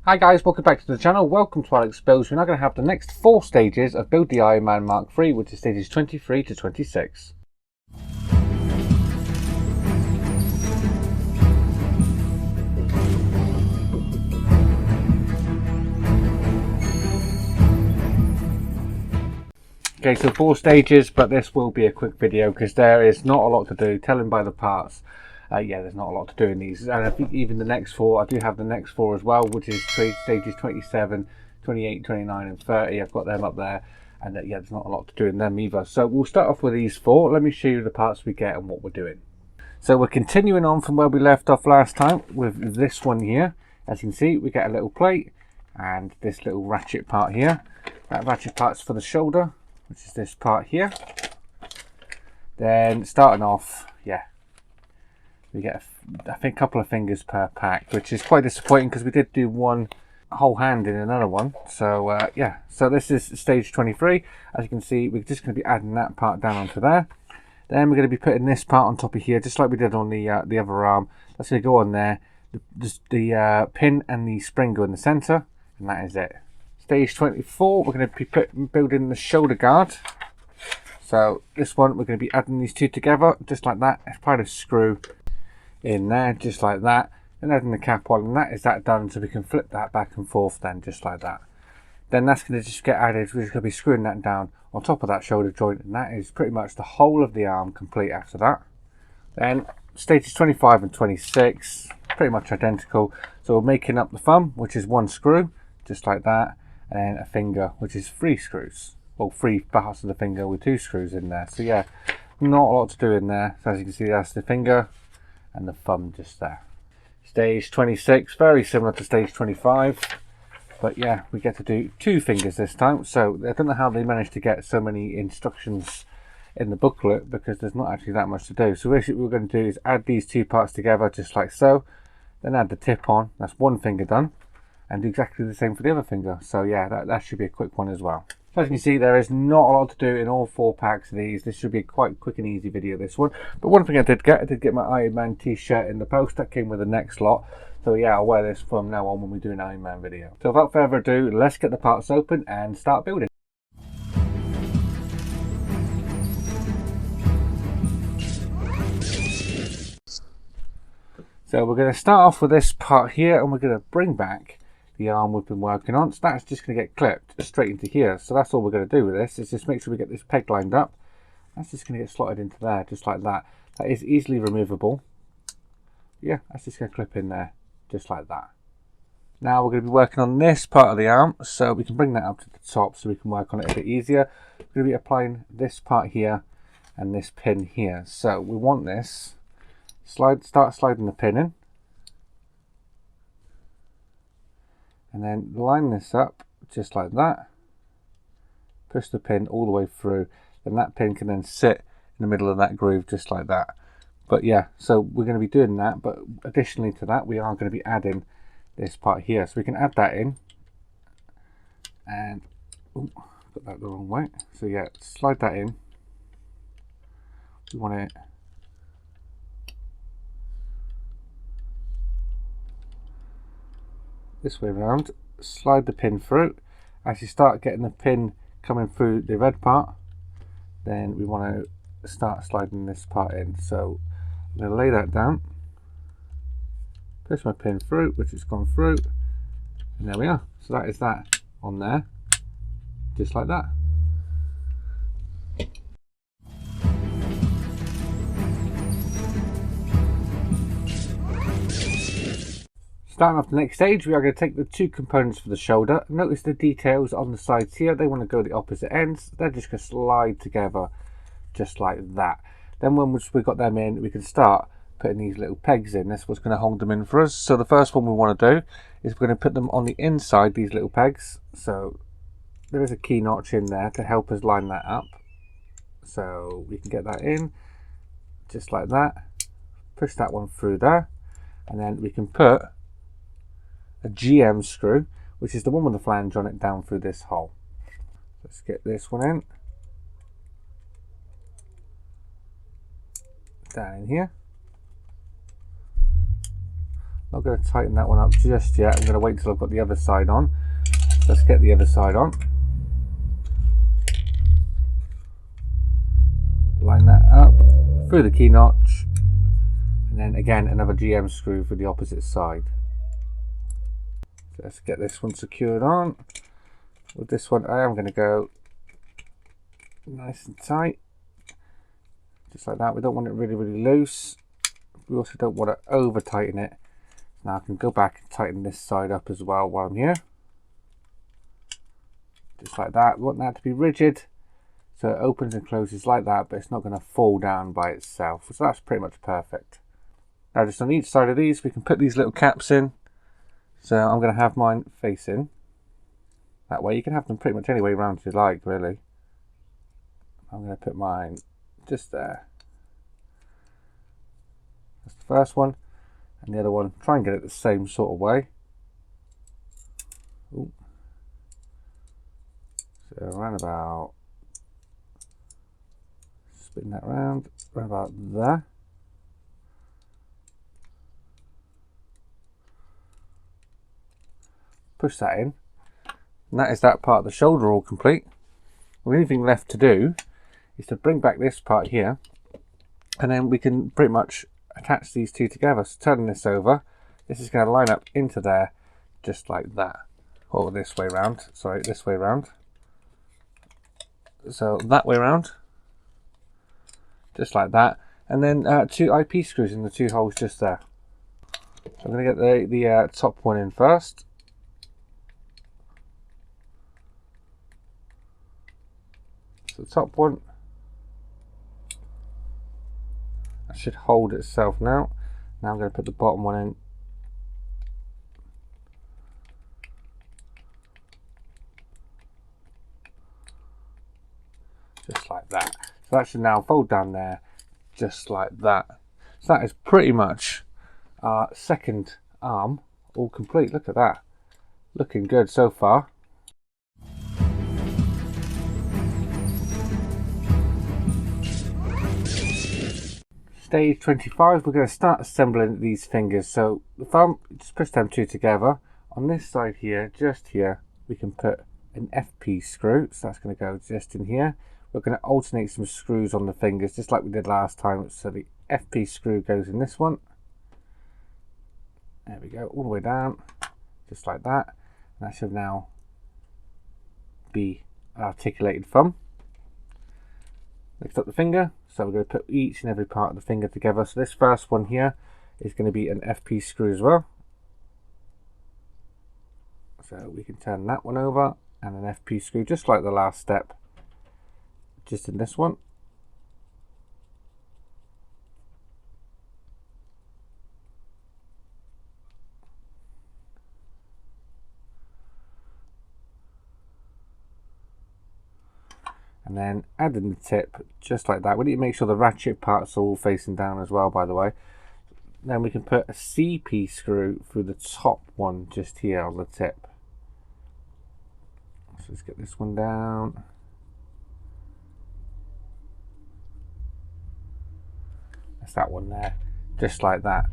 Hi guys, welcome back to the channel. Welcome to Alex Builds. We're now going to have the next 4 stages of Build the Ironman Mark III, which is stages 23 to 26. Okay, so 4 stages, but this will be a quick video because there is not a lot to do. Telling by the parts. Yeah, there's not a lot to do in these, and I think even the next 4, I do have the next 4 as well, which is stages 27, 28, 29 and 30. I've got them up there, and yeah, there's not a lot to do in them either. So we'll start off with these 4. Let me show you the parts we get and what we're doing. So we're continuing on from where we left off last time with this one here. As you can see, we get a little plate and this little ratchet part here. That ratchet part's for the shoulder, which is this part here. Then starting off, yeah, we get I think a couple of fingers per pack, which is quite disappointing because we did do one whole hand in another one. So yeah, so this is stage 23. As you can see, we're just going to be adding that part down onto there. Then we're going to be putting this part on top of here, just like we did on the other arm. That's going to go on there. The pin and the spring go in the center, and that is it. Stage 24, we're going to be building the shoulder guard. So this one, we're going to be adding these two together, just like that. It's part of screw in there, just like that, and adding the cap on, and that is that done. So we can flip that back and forth then, just like that. Then that's going to just get added. We're just going to be screwing that down on top of that shoulder joint, and that is pretty much the whole of the arm complete after that. Then stages 25 and 26, pretty much identical. So we're making up the thumb, which is 1 screw, just like that, and a finger, which is 3 screws. Well, 3 parts of the finger with 2 screws in there. So yeah, not a lot to do in there. So as you can see, that's the finger and the thumb just there. Stage 26, very similar to stage 25, but yeah, we get to do 2 fingers this time. So I don't know how they managed to get so many instructions in the booklet, because there's not actually that much to do. So basically what we're going to do is add these 2 parts together, just like so, then add the tip on. That's 1 finger done, and do exactly the same for the other finger. So yeah, that should be a quick one as well. So as you can see, there is not a lot to do in all 4 packs of these. This should be a quite quick and easy video, this one. But one thing I did get my Ironman t-shirt in the post. That came with the next lot. So yeah, I'll wear this from now on when we do an Ironman video. So without further ado, let's get the parts open and start building. So we're going to start off with this part here, and we're going to bring back the arm we've been working on. So that's just going to get clipped straight into here. So that's all we're going to do with this, is just make sure we get this peg lined up. That's just going to get slotted into there, just like that. That is easily removable. Yeah, that's just going to clip in there, just like that. Now we're going to be working on this part of the arm, so we can bring that up to the top so we can work on it a bit easier. We're going to be applying this part here and this pin here. So we want this, start sliding the pin in, and then line this up just like that. Push the pin all the way through, and that pin can then sit in the middle of that groove just like that. But yeah, so we're going to be doing that, but additionally to that, we are going to be adding this part here. So we can add that in, and ooh, got that the wrong way. So yeah, slide that in. We want it this way around, slide the pin through. As you start getting the pin coming through the red part, then we want to start sliding this part in. So I'm going to lay that down, push my pin through, which has gone through, and there we are. So that is that on there, just like that. Starting off the next stage, we are going to take the 2 components for the shoulder. Notice the details on the sides here, they want to go the opposite ends. They're just going to slide together just like that. Then once we've got them in, we can start putting these little pegs in. That's what's going to hold them in for us. So the first one we want to do is we're going to put them on the inside, these little pegs. So there is a key notch in there to help us line that up. So we can get that in just like that. Push that one through there, and then we can put a GM screw, which is the one with the flange on it, down through this hole. Let's get this one in, down in here, Not going to tighten that one up just yet. I'm going to wait till I've got the other side on. Let's get the other side on. Line that up through the key notch, and then again another GM screw for the opposite side. So let's get this one secured on. With this one I am going to go nice and tight, just like that. We don't want it really loose. We also don't want to over tighten it. Now I can go back and tighten this side up as well while I'm here, just like that. We want that to be rigid, so it opens and closes like that, but it's not going to fall down by itself. So that's pretty much perfect. Now just on each side of these we can put these little caps in. So I'm going to have mine facing that way. You can have them pretty much any way around you like, really. I'm going to put mine just there. That's the first one, and the other one, try and get it the same sort of way. Ooh. So around about, spin that round, around about there. Push that in, and that is that part of the shoulder all complete. The only thing left to do is to bring back this part here, and then we can pretty much attach these two together. So turning this over, this is going to line up into there just like that, or this way round, sorry, this way round. So that way round, just like that, and then 2 IP screws in the 2 holes just there. So I'm going to get the top one in first. So the top one, that should hold itself now. Now I'm going to put the bottom one in. Just like that. So that should now fold down there, just like that. So that is pretty much our second arm all complete. Look at that. Looking good so far. Stage 25, we're going to start assembling these fingers. So the thumb, just push them two together. On this side here, just here, we can put an FP screw. So that's going to go just in here. We're going to alternate some screws on the fingers, just like we did last time. So the FP screw goes in this one. There we go, all the way down, just like that. And that should now be an articulated thumb. Lift up the finger. So we're going to put each and every part of the finger together. So this first one here is going to be an FP screw as well. So we can turn that one over, and an FP screw just like the last step, just in this one. And then add in the tip just like that. We need to make sure the ratchet parts are all facing down as well, by the way. Then we can put a CP screw through the top one just here on the tip. So let's get this one down. That's that one there, just like that.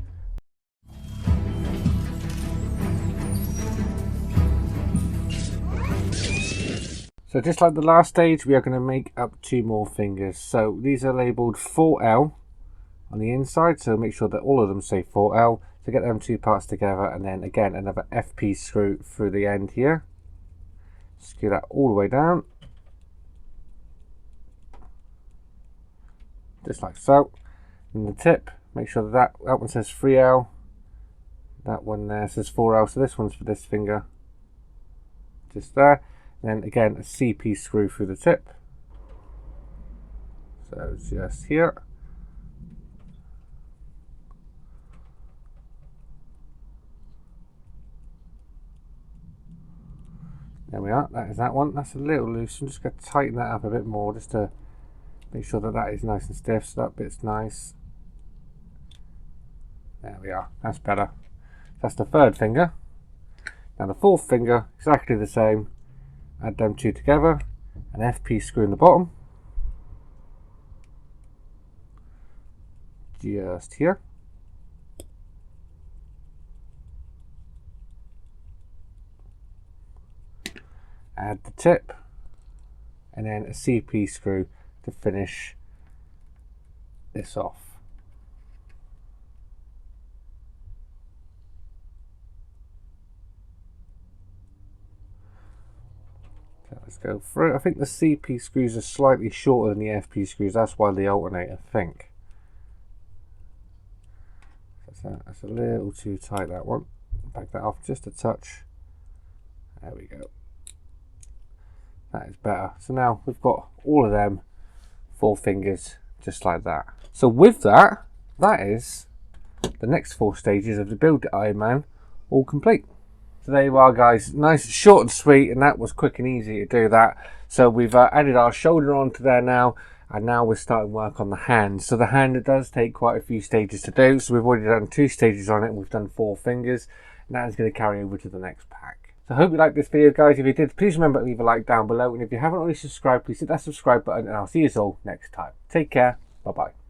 So just like the last stage, we are going to make up 2 more fingers. So these are labelled 4L on the inside, so make sure that all of them say 4L. So get them 2 parts together, and then again another FP screw through the end here. Screw that all the way down, just like so. And the tip, make sure that that one says 3L, that one there says 4L, so this one's for this finger, just there. And then again a CP screw through the tip, so just here. There we are, that is that one. That's a little loose. I'm just going to tighten that up a bit more just to make sure that that is nice and stiff, so that bit's nice. There we are, that's better. That's the 3rd finger. Now the 4th finger, exactly the same. Add them 2 together, an FP screw in the bottom, just here. add the tip, and then a CP screw to finish this off. So let's go through. I think the CP screws are slightly shorter than the FP screws, that's why they alternate, I think. That's a little too tight, that one. Back that off just a touch. There we go. That is better. So now we've got all of them 4 fingers just like that. So with that, that is the next 4 stages of the Build Ironman all complete. So there you are, guys. Nice, short and sweet, and that was quick and easy to do that. So we've added our shoulder onto there now, and now we're starting work on the hand. So the hand, it does take quite a few stages to do. So we've already done 2 stages on it, and we've done 4 fingers. And that is going to carry over to the next pack. So I hope you liked this video, guys. If you did, please remember to leave a like down below. And if you haven't already subscribed, please hit that subscribe button, and I'll see you all next time. Take care. Bye-bye.